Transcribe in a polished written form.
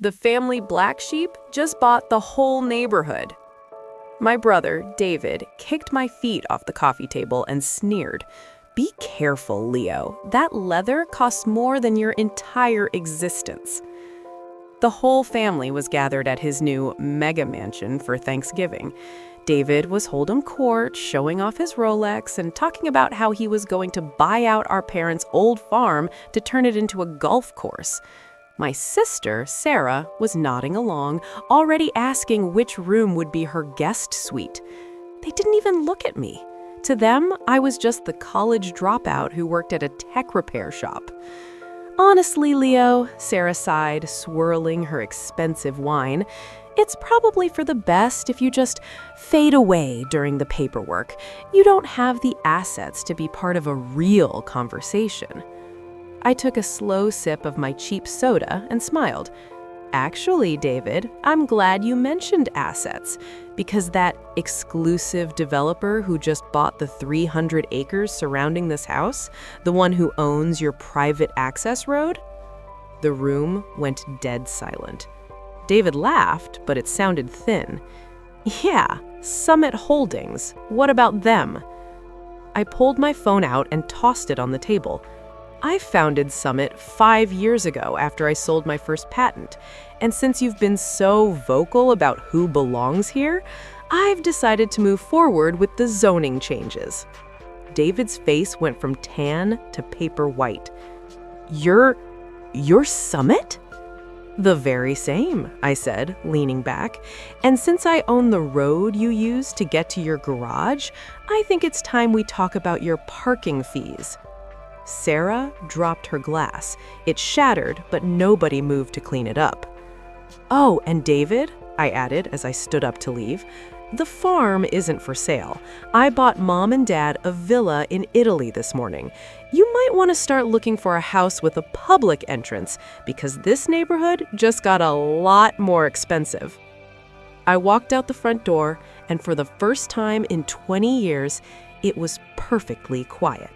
The family black sheep just bought the whole neighborhood. My brother, David, kicked my feet off the coffee table and sneered. Be careful, Leo. That leather costs more than your entire existence. The whole family was gathered at his new mega mansion for Thanksgiving. David was holding court, showing off his Rolex, and talking about how he was going to buy out our parents' old farm to turn it into a golf course. My sister, Sarah, was nodding along, already asking which room would be her guest suite. They didn't even look at me. To them, I was just the college dropout who worked at a tech repair shop. Honestly, Leo, Sarah sighed, swirling her expensive wine, it's probably for the best if you just fade away during the paperwork. You don't have the assets to be part of a real conversation. I took a slow sip of my cheap soda and smiled. Actually, David, I'm glad you mentioned assets, because that exclusive developer who just bought the 300 acres surrounding this house, the one who owns your private access road? The room went dead silent. David laughed, but it sounded thin. Yeah, Summit Holdings. What about them? I pulled my phone out and tossed it on the table. I founded Summit 5 years ago after I sold my first patent, and since you've been so vocal about who belongs here, I've decided to move forward with the zoning changes. David's face went from tan to paper white. Your Summit? The very same, I said, leaning back. And since I own the road you use to get to your garage, I think it's time we talk about your parking fees. Sarah dropped her glass. It shattered, but nobody moved to clean it up. Oh, and David, I added as I stood up to leave, the farm isn't for sale. I bought Mom and Dad a villa in Italy this morning. You might want to start looking for a house with a public entrance because this neighborhood just got a lot more expensive. I walked out the front door, and for the first time in 20 years, it was perfectly quiet.